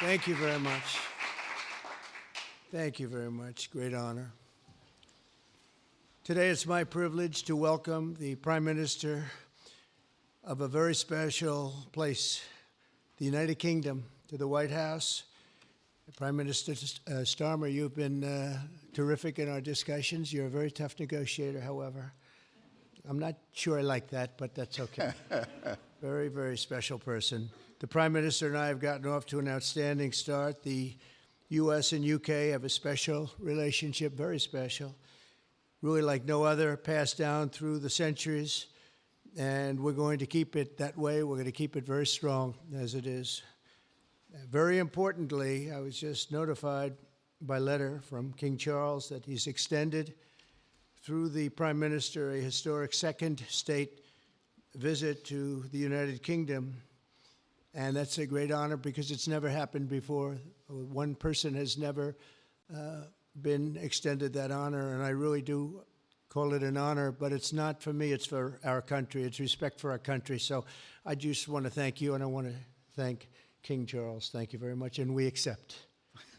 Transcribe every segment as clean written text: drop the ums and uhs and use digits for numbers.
Thank you very much. Thank you very much. Great honor. Today it's my privilege to welcome the Prime Minister of a very special place, the United Kingdom, to the White House. Prime Minister Starmer, you've been terrific in our discussions. You're a very tough negotiator, however. I'm not sure I like that, but that's okay. Very, very special person. The Prime Minister and I have gotten off to an outstanding start. The U.S. and U.K. have a special relationship, very special, really like no other, passed down through the centuries, and we're going to keep it that way. We're going to keep it very strong as it is. Very importantly, I was just notified by letter from King Charles that he's extended through the Prime Minister a historic second state visit to the United Kingdom. And that's a great honor because it's never happened before. One person has never been extended that honor, and I really do call it an honor, but it's not for me, it's for our country. It's respect for our country. So I just want to thank you, and I want to thank King Charles. Thank you very much, and we accept.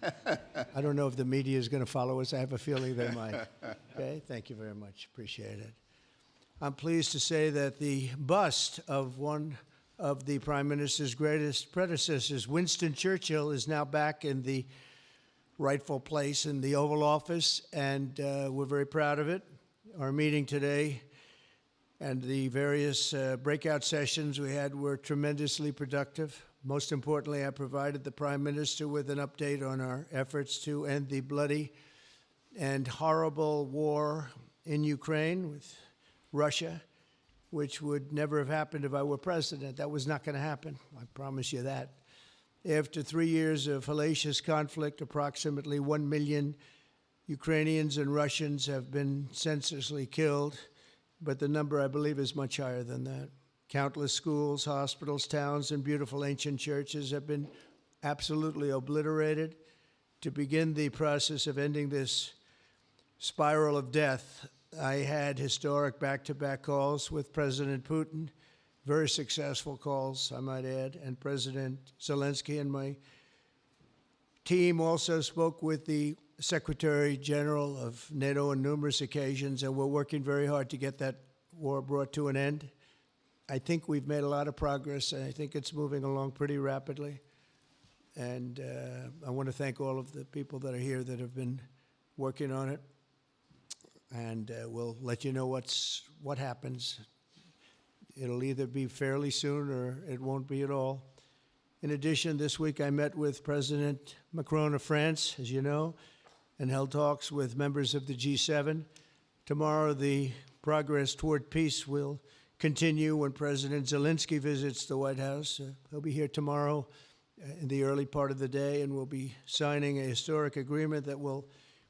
I don't know if the media is going to follow us. I have a feeling they might. Okay, thank you very much. Appreciate it. I'm pleased to say that the bust of one of the Prime Minister's greatest predecessors, Winston Churchill, is now back in the rightful place in the Oval Office, and we're very proud of it. Our meeting today and the various breakout sessions we had were tremendously productive. Most importantly, I provided the Prime Minister with an update on our efforts to end the bloody and horrible war in Ukraine with Russia, which would never have happened if I were president. That was not going to happen. I promise you that. After 3 years of hellacious conflict, approximately 1 million Ukrainians and Russians have been senselessly killed, but the number, I believe, is much higher than that. Countless schools, hospitals, towns, and beautiful ancient churches have been absolutely obliterated. To begin the process of ending this spiral of death, I had historic back-to-back calls with President Putin, very successful calls, I might add, and President Zelensky, and my team also spoke with the Secretary General of NATO on numerous occasions, and we're working very hard to get that war brought to an end. I think we've made a lot of progress, and I think it's moving along pretty rapidly. And I want to thank all of the people that are here that have been working on it. And we'll let you know what happens. It'll either be fairly soon or it won't be at all. In addition, this week I met with President Macron of France, as you know, and held talks with members of the G7. Tomorrow, the progress toward peace will continue when President Zelensky visits the White House. He'll be here tomorrow in the early part of the day, and we'll be signing a historic agreement that will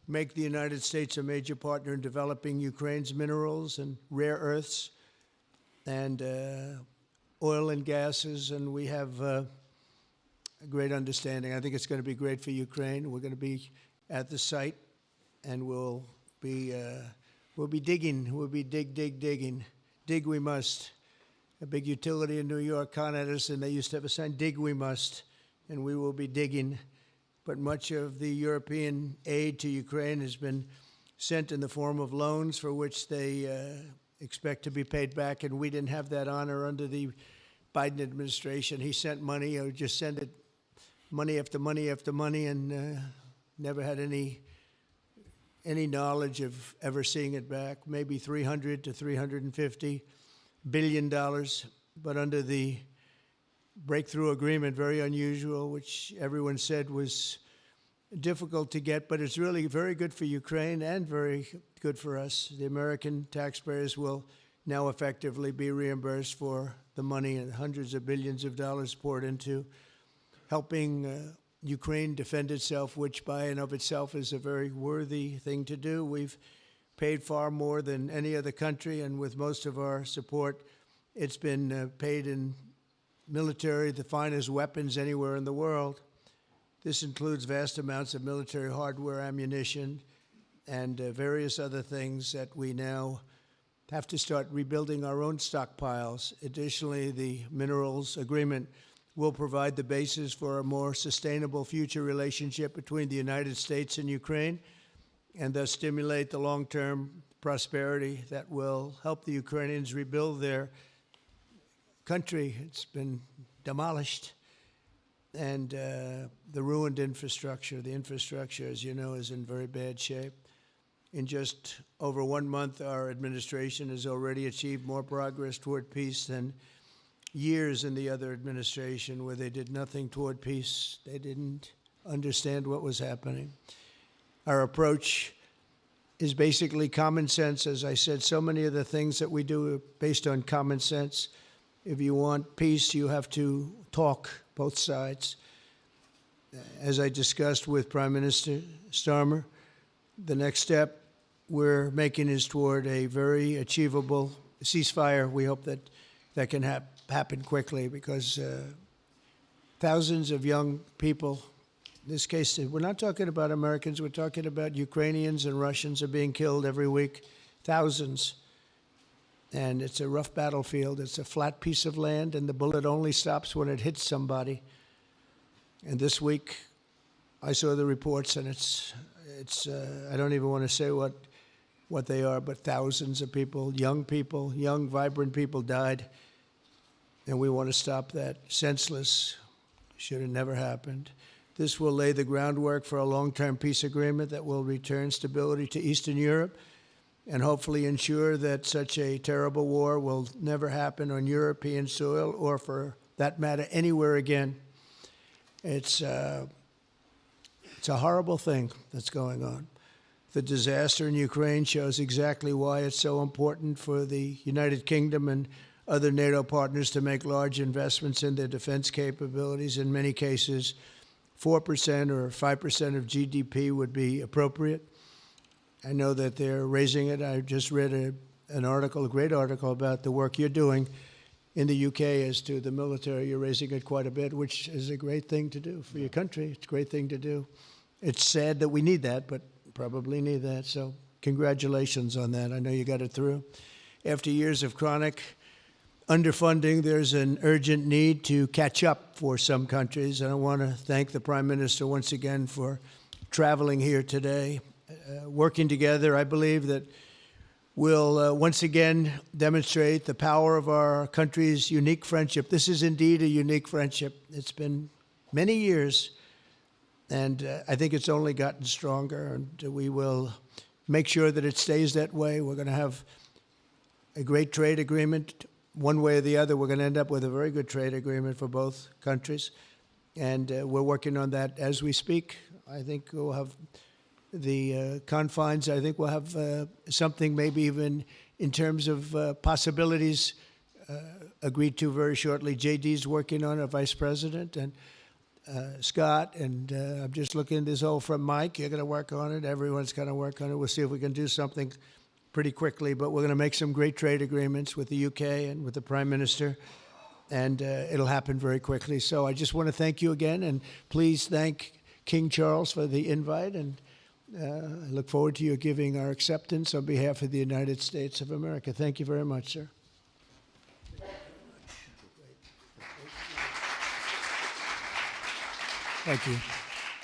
make the United States a major partner in developing Ukraine's minerals and rare earths and oil and gases, and we have a great understanding. I think it's going to be great for Ukraine. We're going to be at the site, and we'll be digging. We'll be digging. Dig we must. A big utility in New York, Con Edison, they used to have a sign, dig we must, and we will be digging. But much of the European aid to Ukraine has been sent in the form of loans for which they expect to be paid back, and we didn't have that honor under the Biden administration. He sent money, or just sent it, money after money after money, and never had any knowledge of ever seeing it back. Maybe $300 to $350 billion, but under the breakthrough agreement, very unusual, which everyone said was difficult to get, but it's really very good for Ukraine and very good for us. The American taxpayers will now effectively be reimbursed for the money and hundreds of billions of dollars poured into helping Ukraine defend itself, which by and of itself is a very worthy thing to do. We've paid far more than any other country, and with most of our support, it's been paid in military, the finest weapons anywhere in the world. This includes vast amounts of military hardware, ammunition, and various other things that we now have to start rebuilding our own stockpiles. Additionally, the minerals agreement will provide the basis for a more sustainable future relationship between the United States and Ukraine, and thus stimulate the long-term prosperity that will help the Ukrainians rebuild their country. It's been demolished, and the ruined infrastructure. The infrastructure, as you know, is in very bad shape. In just over 1 month, our administration has already achieved more progress toward peace than years in the other administration where they did nothing toward peace. They didn't understand what was happening. Our approach is basically common sense. As I said, so many of the things that we do are based on common sense. If you want peace, you have to talk, both sides. As I discussed with Prime Minister Starmer, the next step we're making is toward a very achievable ceasefire. We hope that that can happen quickly, because thousands of young people, in this case, we're not talking about Americans, we're talking about Ukrainians and Russians are being killed every week, thousands. And it's a rough battlefield. It's a flat piece of land, and the bullet only stops when it hits somebody. And this week, I saw the reports, and it's I don't even want to say what they are, but thousands of people, young, vibrant people died. And we want to stop that. Senseless. Should have never happened. This will lay the groundwork for a long-term peace agreement that will return stability to Eastern Europe and hopefully ensure that such a terrible war will never happen on European soil, or for that matter, anywhere again. It's a horrible thing that's going on. The disaster in Ukraine shows exactly why it's so important for the United Kingdom and other NATO partners to make large investments in their defense capabilities. In many cases, 4% or 5% of GDP would be appropriate. I know that they're raising it. I just read an article, a great article, about the work you're doing in the UK as to the military. You're raising it quite a bit, which is a great thing to do for your country. It's a great thing to do. It's sad that we need that, but probably need that. So congratulations on that. I know you got it through. After years of chronic underfunding, there's an urgent need to catch up for some countries. And I want to thank the Prime Minister once again for traveling here today. Working together, I believe that we'll once again demonstrate the power of our country's unique friendship. This is indeed a unique friendship. It's been many years, and I think it's only gotten stronger, and we will make sure that it stays that way. We're going to have a great trade agreement. One way or the other, we're going to end up with a very good trade agreement for both countries, and we're working on that as we speak. I think we'll have the confines. I think we'll have something maybe even in terms of possibilities agreed to very shortly. JD's working on it, Vice President, and Scott, and I'm just looking at this all from Mike. You're going to work on it. Everyone's going to work on it. We'll see if we can do something pretty quickly, but we're going to make some great trade agreements with the UK and with the Prime Minister, and it'll happen very quickly. So I just want to thank you again, and please thank King Charles for the invite, and I look forward to you giving our acceptance on behalf of the United States of America. Thank you very much, sir. Thank you.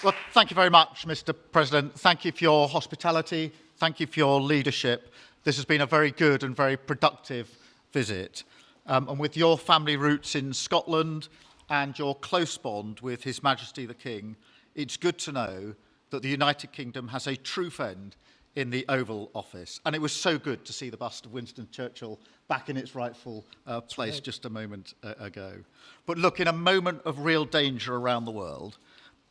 Well, thank you very much, Mr. President. Thank you for your hospitality. Thank you for your leadership. This has been a very good and very productive visit. And with your family roots in Scotland and your close bond with His Majesty the King, it's good to know that the United Kingdom has a true friend in the Oval Office. And it was so good to see the bust of Winston Churchill back in its rightful place just a moment ago. But look, in a moment of real danger around the world,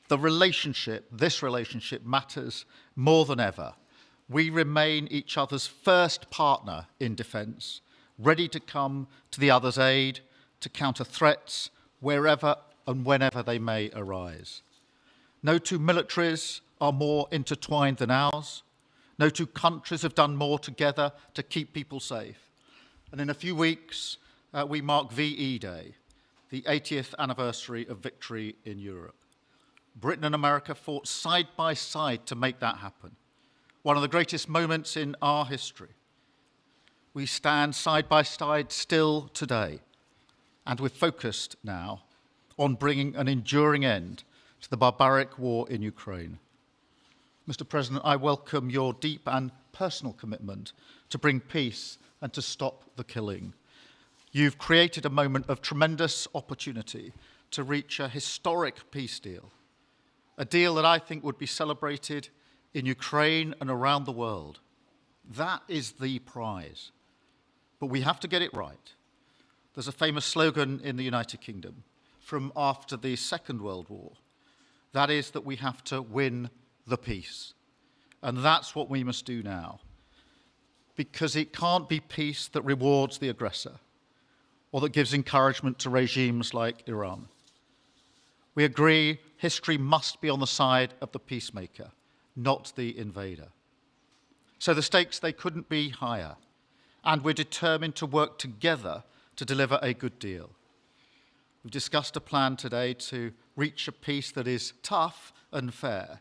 this relationship matters more than ever. We remain each other's first partner in defence, ready to come to the other's aid, to counter threats wherever and whenever they may arise. No two militaries are more intertwined than ours. No two countries have done more together to keep people safe. And in a few weeks, we mark VE Day, the 80th anniversary of victory in Europe. Britain and America fought side by side to make that happen. One of the greatest moments in our history. We stand side by side still today, and we're focused now on bringing an enduring end to the barbaric war in Ukraine. Mr. President, I welcome your deep and personal commitment to bring peace and to stop the killing. You've created a moment of tremendous opportunity to reach a historic peace deal, a deal that I think would be celebrated in Ukraine and around the world. That is the prize. But we have to get it right. There's a famous slogan in the United Kingdom from after the Second World War. That is that we have to win the peace. And that's what we must do now. Because it can't be peace that rewards the aggressor or that gives encouragement to regimes like Iran. We agree history must be on the side of the peacemaker, not the invader. So the stakes, they couldn't be higher. And we're determined to work together to deliver a good deal. We've discussed a plan today to reach a peace that is tough and fair,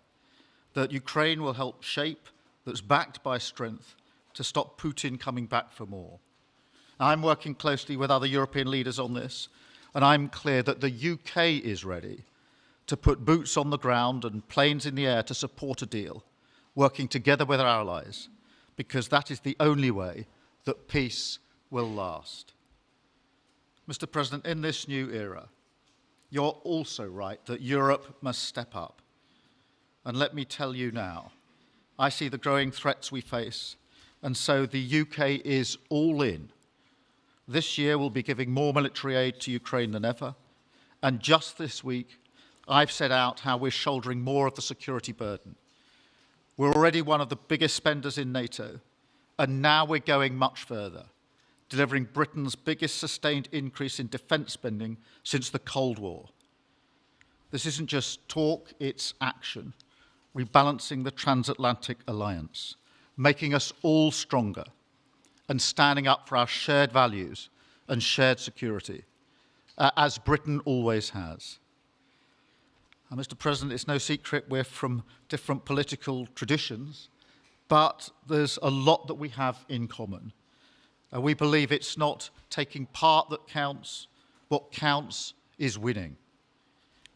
that Ukraine will help shape, that's backed by strength, to stop Putin coming back for more. I'm working closely with other European leaders on this, and I'm clear that the UK is ready to put boots on the ground and planes in the air to support a deal, working together with our allies, because that is the only way that peace will last. Mr. President, in this new era, you're also right that Europe must step up. And let me tell you now, I see the growing threats we face, and so the UK is all in. This year we'll be giving more military aid to Ukraine than ever, and just this week I've set out how we're shouldering more of the security burden. We're already one of the biggest spenders in NATO, and now we're going much further, delivering Britain's biggest sustained increase in defence spending since the Cold War. This isn't just talk, it's action, rebalancing the transatlantic alliance, making us all stronger, and standing up for our shared values and shared security, as Britain always has. And Mr. President, it's no secret we're from different political traditions, but there's a lot that we have in common. We believe it's not taking part that counts. What counts is winning.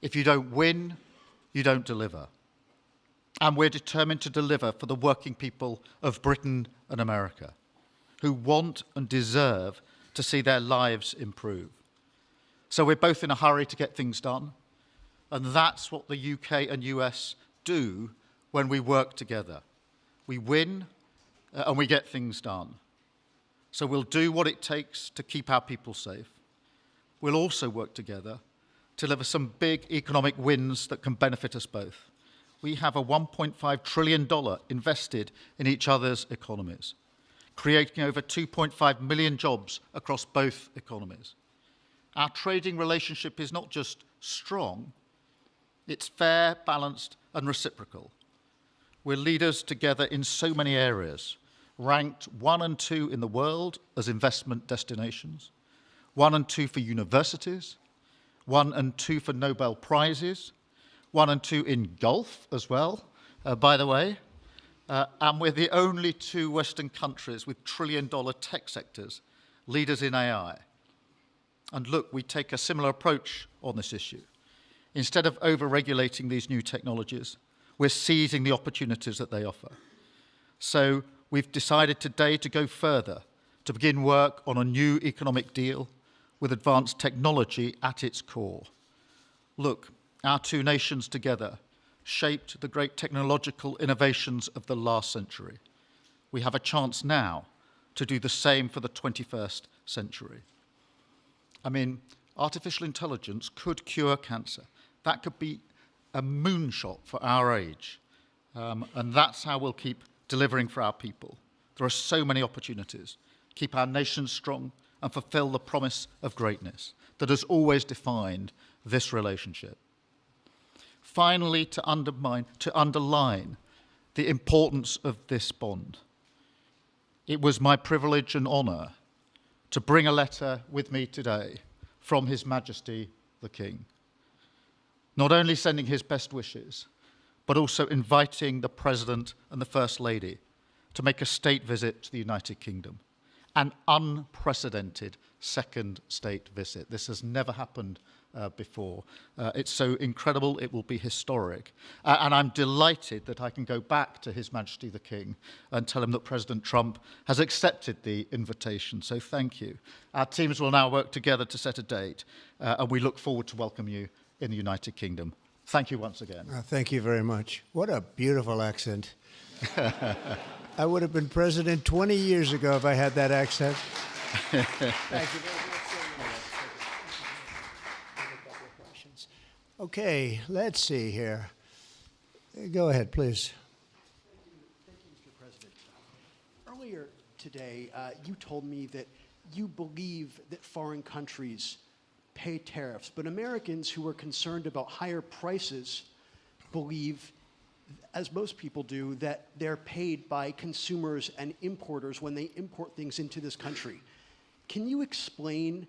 If you don't win, you don't deliver. And we're determined to deliver for the working people of Britain and America, who want and deserve to see their lives improve. So we're both in a hurry to get things done, and that's what the UK and US do when we work together. We win and we get things done. So we'll do what it takes to keep our people safe. We'll also work together to deliver some big economic wins that can benefit us both. We have a $1.5 trillion invested in each other's economies, creating over 2.5 million jobs across both economies. Our trading relationship is not just strong, it's fair, balanced, and reciprocal. We're leaders together in so many areas, ranked 1 and 2 in the world as investment destinations, 1 and 2 for universities, 1 and 2 for Nobel Prizes, 1 and 2 in golf as well, by the way. And we're the only 2 Western countries with trillion-dollar tech sectors, leaders in AI. And look, we take a similar approach on this issue. Instead of over-regulating these new technologies, we're seizing the opportunities that they offer. So we've decided today to go further, to begin work on a new economic deal with advanced technology at its core. Look, our 2 nations together shaped the great technological innovations of the last century. We have a chance now to do the same for the 21st century. I mean, artificial intelligence could cure cancer. That could be a moonshot for our age. And that's how we'll keep delivering for our people. There are so many opportunities. Keep our nation strong and fulfill the promise of greatness that has always defined this relationship. Finally, to underline the importance of this bond. It was my privilege and honour to bring a letter with me today from His Majesty the King, not only sending his best wishes, but also inviting the President and the First Lady to make a state visit to the United Kingdom, an unprecedented second state visit. This has never happened before. It's so incredible, it will be historic. And I'm delighted that I can go back to His Majesty the King and tell him that President Trump has accepted the invitation. So thank you. Our teams will now work together to set a date, and we look forward to welcome you in the United Kingdom. Thank you once again. Thank you very much. What a beautiful accent. I would have been president 20 years ago if I had that accent. Thank you very much. Okay, let's see here. Go ahead, please. Thank you, Mr. President. Earlier today, you told me that you believe that foreign countries pay tariffs, but Americans who are concerned about higher prices believe, as most people do, that they're paid by consumers and importers when they import things into this country. Can you explain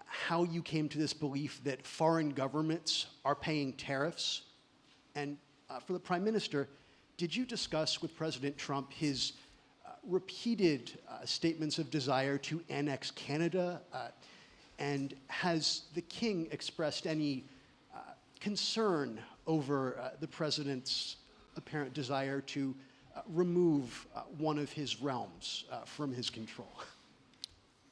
how you came to this belief that foreign governments are paying tariffs? And for the Prime Minister, did you discuss with President Trump his repeated statements of desire to annex Canada? And has the King expressed any concern over the President's apparent desire to remove one of his realms from his control?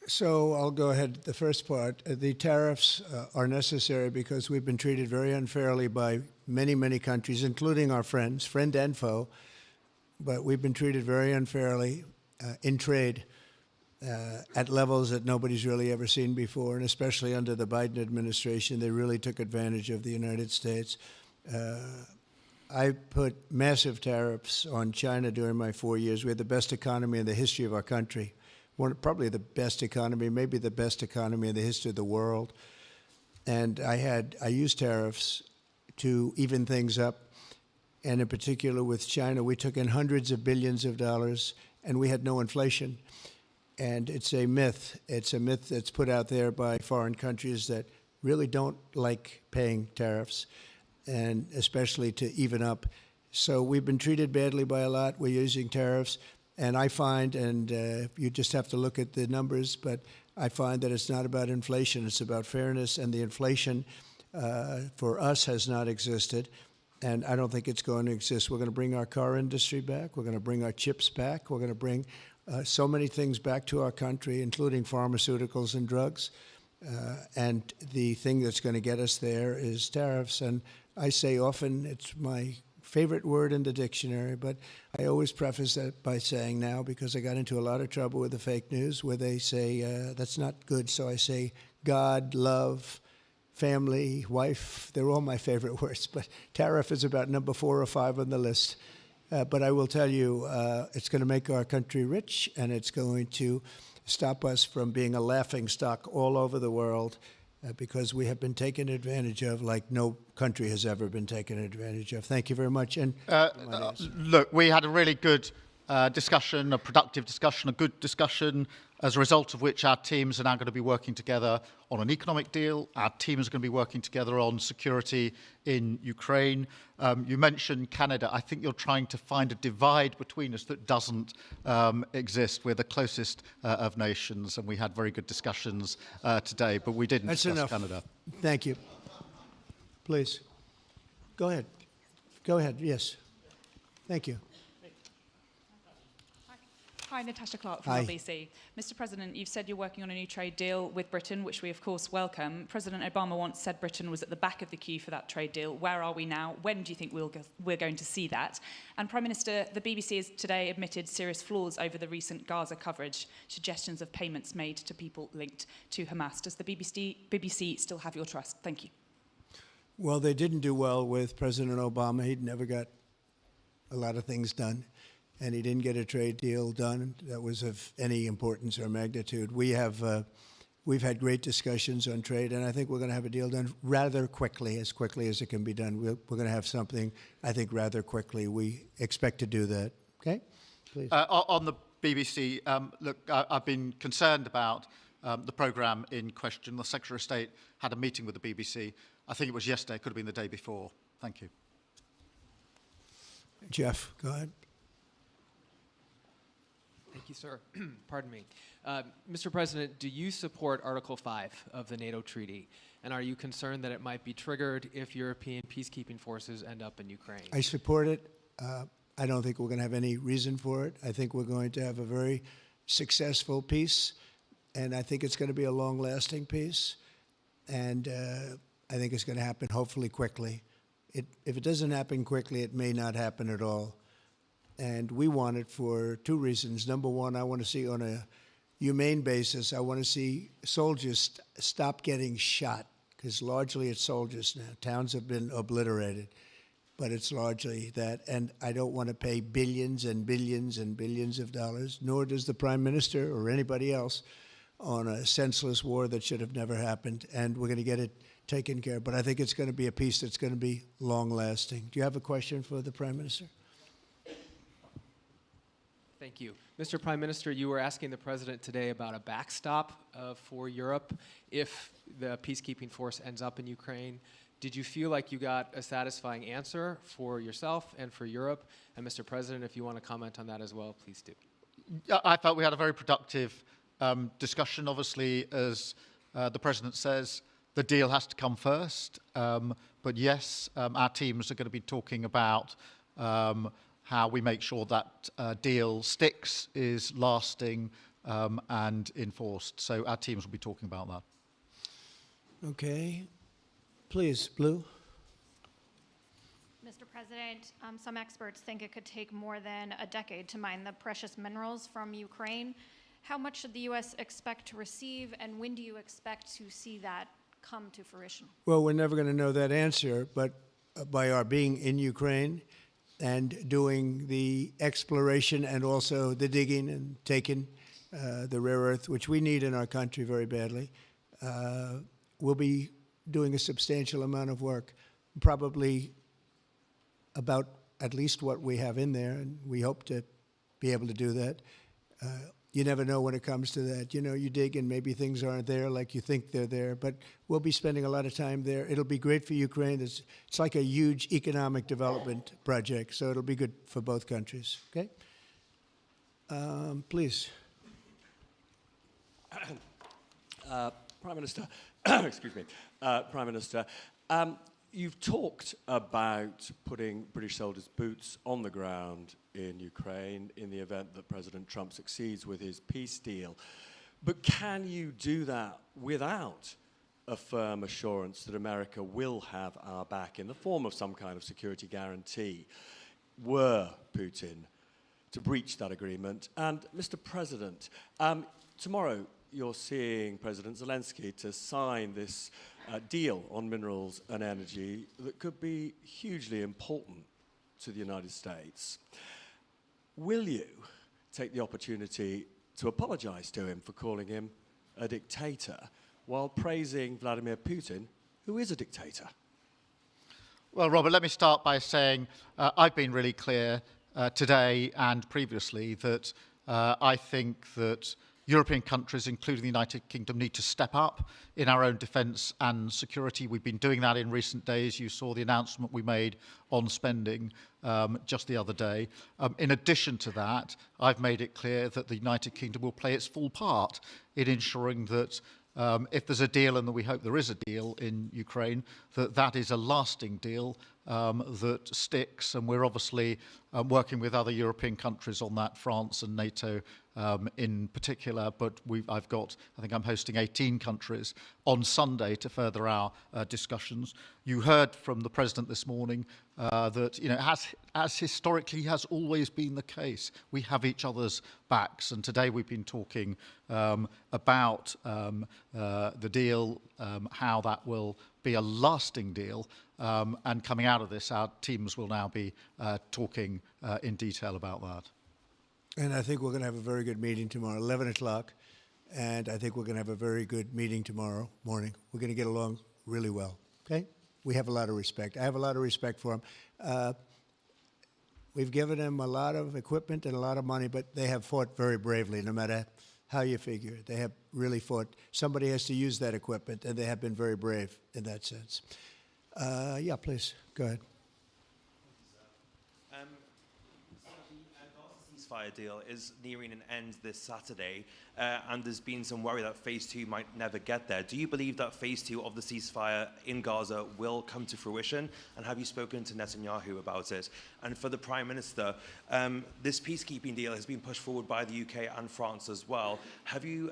So I'll go ahead. The first part, the tariffs are necessary because we've been treated very unfairly by many, many countries, including our friends, friend and foe. But we've been treated very unfairly in trade at levels that nobody's really ever seen before, and especially under the Biden administration, they really took advantage of the United States. I put massive tariffs on China during my 4 years. We had the best economy in the history of our country. Probably the best economy, maybe the best economy in the history of the world. And I used tariffs to even things up. And in particular with China, we took in hundreds of billions of dollars and we had no inflation. And it's a myth. It's a myth that's put out there by foreign countries that really don't like paying tariffs, and especially to even up. So we've been treated badly by a lot. We're using tariffs. And I find, and you just have to look at the numbers, but I find that it's not about inflation, it's about fairness, and the inflation for us has not existed, and I don't think it's going to exist. We're going to bring our car industry back, we're going to bring our chips back, we're going to bring so many things back to our country, including pharmaceuticals and drugs, and the thing that's going to get us there is tariffs. And I say often, it's my favorite word in the dictionary, but I always preface that by saying now, because I got into a lot of trouble with the fake news where they say that's not good, so I say God, love, family, wife, they're all my favorite words, but tariff is about number 4 or 5 on the list. But I will tell you, it's going to make our country rich, and it's going to stop us from being a laughingstock all over the world, because we have been taken advantage of like no country has ever been taken advantage of. Thank you very much. And look, we had a really good discussion, a productive discussion, a good discussion, as a result of which our teams are now going to be working together on an economic deal. Our teams are going to be working together on security in Ukraine. You mentioned Canada. I think you're trying to find a divide between us that doesn't exist. We're the closest of nations, and we had very good discussions today, but we didn't discuss Canada. Thank you. Please. Go ahead. Go ahead. Yes. Thank you. Hi, Natasha Clark from LBC. Mr. President, you've said you're working on a new trade deal with Britain, which we of course welcome. President Obama once said Britain was at the back of the queue for that trade deal. Where are we now? When do you think we're going to see that? And Prime Minister, the BBC has today admitted serious flaws over the recent Gaza coverage, suggestions of payments made to people linked to Hamas. Does the BBC still have your trust? Thank you. Well, they didn't do well with President Obama. He'd never got a lot of things done, and he didn't get a trade deal done that was of any importance or magnitude. We've had great discussions on trade, and I think we're going to have a deal done rather quickly as it can be done. We're going to have something, I think, rather quickly. We expect to do that. Okay? Please. On the BBC, look, I've been concerned about the programme in question. The Secretary of State had a meeting with the BBC. I think it was yesterday, could have been the day before. Thank you. Jeff, go ahead. Thank you, sir. Pardon me. Mr. President, do you support Article 5 of the NATO treaty? And are you concerned that it might be triggered if European peacekeeping forces end up in Ukraine? I support it. I don't think we're going to have any reason for it. I think we're going to have a very successful peace, and I think it's going to be a long-lasting peace. And I think it's going to happen hopefully quickly. If it doesn't happen quickly, it may not happen at all. And we want it for two reasons. Number one, I want to see on a humane basis, I want to see soldiers stop getting shot, because largely it's soldiers now. Towns have been obliterated, but it's largely that. And I don't want to pay billions and billions and billions of dollars, nor does the Prime Minister or anybody else, on a senseless war that should have never happened. And we're going to get it taken care of. But I think it's going to be a peace that's going to be long-lasting. Do you have a question for the Prime Minister? Thank you. Mr. Prime Minister, you were asking the President today about a backstop for Europe if the peacekeeping force ends up in Ukraine. Did you feel like you got a satisfying answer for yourself and for Europe? And Mr. President, if you want to comment on that as well, please do. I felt we had a very productive discussion. Obviously, as the President says, the deal has to come first. But yes, our teams are going to be talking about how we make sure that deal sticks, is lasting and enforced. So our teams will be talking about that. Okay. Please, Blue. Mr. President, some experts think it could take more than a decade to mine the precious minerals from Ukraine. How much should the U.S. expect to receive, and when do you expect to see that come to fruition? Well, we're never going to know that answer, but by our being in Ukraine and doing the exploration and also the digging and taking the rare earth, which we need in our country very badly, we'll be doing a substantial amount of work, probably about at least what we have in there, and we hope to be able to do that. You never know when it comes to that. You know, you dig and maybe things aren't there like you think they're there, but we'll be spending a lot of time there. It'll be great for Ukraine. It's like a huge economic development project, so it'll be good for both countries, okay? Please. Prime Minister, excuse me, Prime Minister, you've talked about putting British soldiers' boots on the ground in Ukraine in the event that President Trump succeeds with his peace deal. But can you do that without a firm assurance that America will have our back in the form of some kind of security guarantee were Putin to breach that agreement? And Mr. President, tomorrow you're seeing President Zelensky to sign this deal on minerals and energy that could be hugely important to the United States. Will you take the opportunity to apologize to him for calling him a dictator while praising Vladimir Putin, who is a dictator? Well, Robert, let me start by saying I've been really clear today and previously that I think that European countries, including the United Kingdom, need to step up in our own defence and security. We've been doing that in recent days. You saw the announcement we made on spending just the other day. In addition to that, I've made it clear that the United Kingdom will play its full part in ensuring that if there's a deal, and we hope there is a deal in Ukraine, that is a lasting deal that sticks. And we're obviously working with other European countries on that, France and NATO in particular. But I think I'm hosting 18 countries on Sunday to further our discussions. You heard from the President this morning that, you know, as historically has always been the case, we have each other's backs. And today we've been talking about the deal, how that will be a lasting deal. And coming out of this, our teams will now be talking in detail about that. And I think we're going to have a very good meeting tomorrow, 11 o'clock. And I think we're going to have a very good meeting tomorrow morning. We're going to get along really well, okay? We have a lot of respect. I have a lot of respect for them. We've given them a lot of equipment and a lot of money, but they have fought very bravely, no matter how you figure it. They have really fought. Somebody has to use that equipment, and they have been very brave in that sense. Yeah, please, go ahead. Ceasefire deal is nearing an end this Saturday, and there's been some worry that phase 2 might never get there. Do you believe that phase 2 of the ceasefire in Gaza will come to fruition? And have you spoken to Netanyahu about it? And for the Prime Minister, this peacekeeping deal has been pushed forward by the UK and France as well. Have you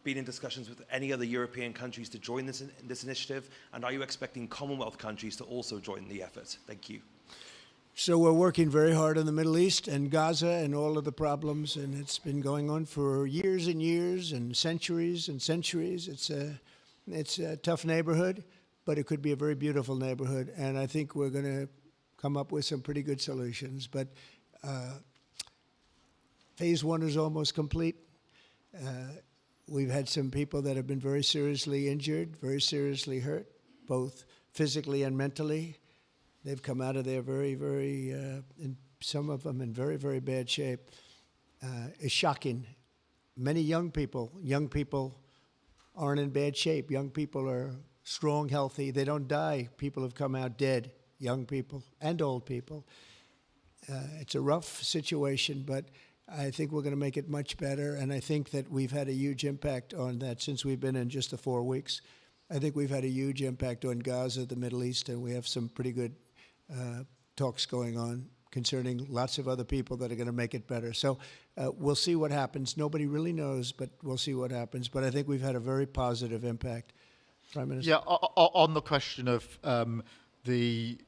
been in discussions with any other European countries to join this initiative? And are you expecting Commonwealth countries to also join the effort? Thank you. So we're working very hard in the Middle East and Gaza and all of the problems, and it's been going on for years and years and centuries and centuries. It's a tough neighborhood, but it could be a very beautiful neighborhood, and I think we're going to come up with some pretty good solutions. But phase 1 is almost complete. We've had some people that have been very seriously injured, very seriously hurt, both physically and mentally. They've come out of there in some of them in very, very bad shape. It's shocking. Many young people aren't in bad shape. Young people are strong, healthy. They don't die. People have come out dead, young people and old people. It's a rough situation, but I think we're going to make it much better, and I think that we've had a huge impact on that since we've been in just the 4 weeks. I think we've had a huge impact on Gaza, the Middle East, and we have some pretty good talks going on concerning lots of other people that are going to make it better. So we'll see what happens. Nobody really knows, but we'll see what happens. But I think we've had a very positive impact. Prime Minister? Yeah, on the question of the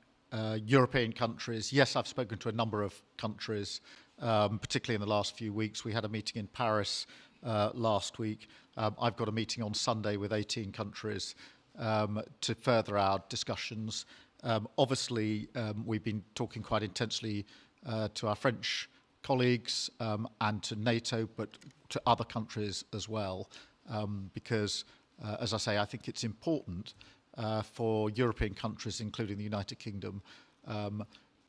European countries, yes, I've spoken to a number of countries, particularly in the last few weeks. We had a meeting in Paris last week. I've got a meeting on Sunday with 18 countries to further our discussions. Obviously, we've been talking quite intensely to our French colleagues and to NATO, but to other countries as well, because, as I say, I think it's important for European countries, including the United Kingdom,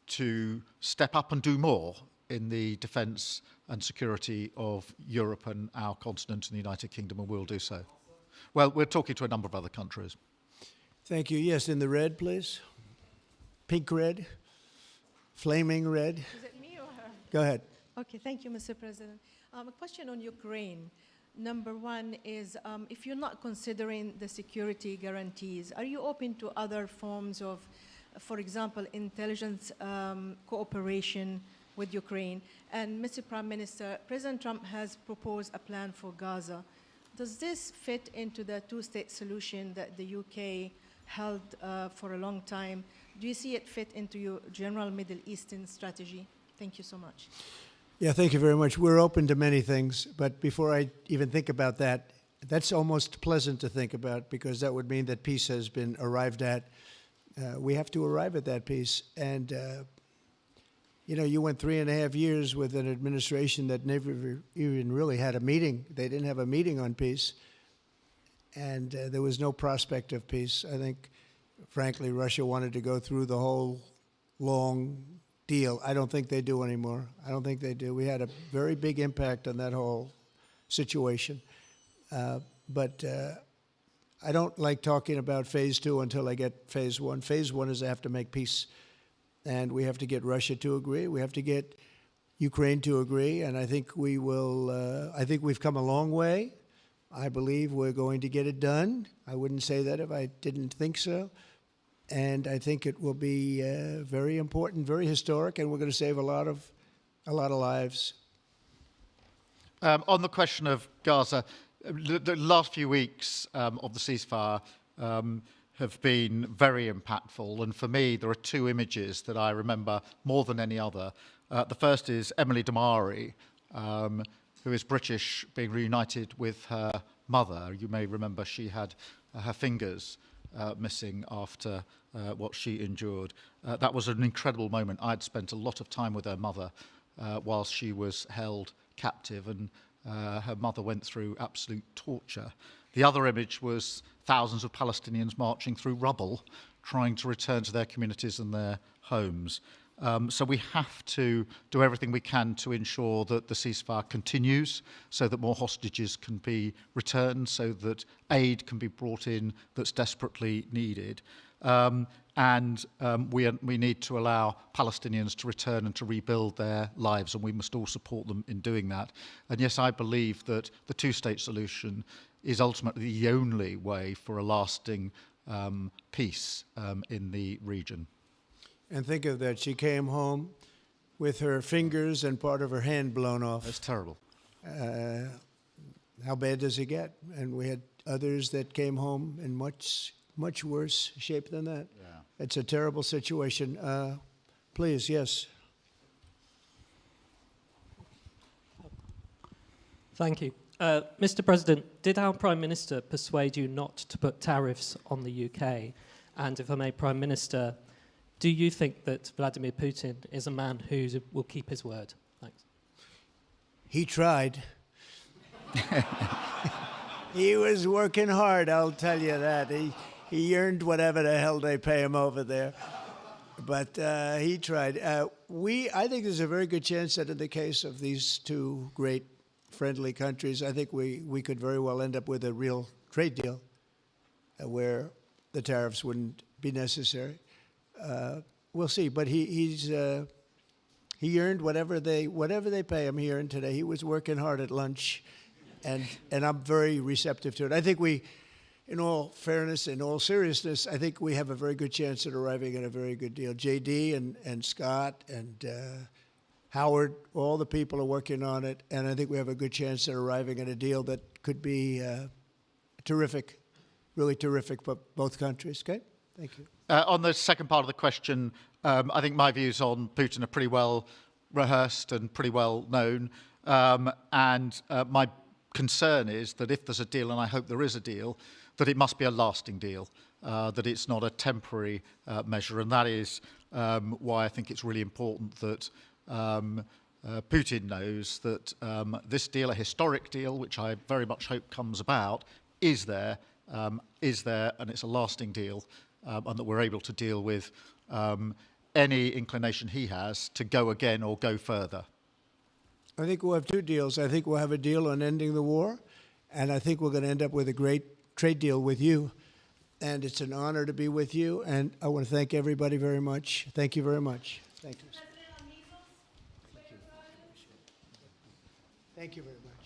to step up and do more in the defence and security of Europe and our continent and the United Kingdom, and we'll do so. Well, we're talking to a number of other countries. Thank you. Yes, in the red, please. Pink red, flaming red. Is it me or her? Go ahead. Okay, thank you, Mr. President. A question on Ukraine. Number one is, if you're not considering the security guarantees, are you open to other forms of, for example, intelligence cooperation with Ukraine? And Mr. Prime Minister, President Trump has proposed a plan for Gaza. Does this fit into the two-state solution that the UK held for a long time? Do you see it fit into your general Middle Eastern strategy? Thank you so much. Yeah, thank you very much. We're open to many things, but before I even think about that, that's almost pleasant to think about because that would mean that peace has been arrived at. We have to arrive at that peace. And, you know, you went 3.5 years with an administration that never even really had a meeting. They didn't have a meeting on peace. And there was no prospect of peace. I think, frankly, Russia wanted to go through the whole long deal. I don't think they do anymore. I don't think they do. We had a very big impact on that whole situation. But I don't like talking about phase 2 until I get phase 1. Phase 1 is I have to make peace. And we have to get Russia to agree. We have to get Ukraine to agree. And I think we will, I think we've come a long way. I believe we're going to get it done. I wouldn't say that if I didn't think so. And I think it will be very important, very historic, and we're going to save a lot of lives. On the question of Gaza, the last few weeks of the ceasefire have been very impactful. And for me, there are 2 images that I remember more than any other. The first is Emily Damari, who is British, being reunited with her mother. You may remember she had her fingers missing after what she endured. That was an incredible moment. I'd spent a lot of time with her mother whilst she was held captive, and her mother went through absolute torture. The other image was thousands of Palestinians marching through rubble, trying to return to their communities and their homes. So we have to do everything we can to ensure that the ceasefire continues, so that more hostages can be returned, so that aid can be brought in that's desperately needed. We need to allow Palestinians to return and to rebuild their lives, and we must all support them in doing that. And yes, I believe that the two-state solution is ultimately the only way for a lasting peace in the region. And think of that, she came home with her fingers and part of her hand blown off. That's terrible. How bad does it get? And we had others that came home in much worse shape than that. Yeah. It's a terrible situation. Please, yes. Thank you. Mr. President, did our Prime Minister persuade you not to put tariffs on the UK? And if I may, Prime Minister, do you think that Vladimir Putin is a man who will keep his word? Thanks. He tried. He was working hard, I'll tell you that. He earned whatever the hell they pay him over there. But he tried. I think there's a very good chance that in the case of these two great friendly countries, I think we could very well end up with a real trade deal where the tariffs wouldn't be necessary. We'll see. But he earned whatever they pay him. He earned today. He was working hard at lunch, and I'm very receptive to it. I think in all fairness, in all seriousness, I think we have a very good chance at arriving at a very good deal. JD and Scott and Howard, all the people are working on it, and I think we have a good chance at arriving at a deal that could be terrific, really terrific for both countries. Okay? Thank you. On the second part of the question, I think my views on Putin are pretty well rehearsed and pretty well known. My concern is that if there's a deal, and I hope there is a deal, that it must be a lasting deal, that it's not a temporary measure. And that is why I think it's really important that Putin knows that this deal, a historic deal, which I very much hope comes about, is there, and it's a lasting deal, and that we're able to deal with any inclination he has to go again or go further. I think we'll have two deals. I think we'll have a deal on ending the war, and I think we're going to end up with a great trade deal with you. And it's an honor to be with you, and I want to thank everybody very much. Thank you very much. Thank you. Thank you very much.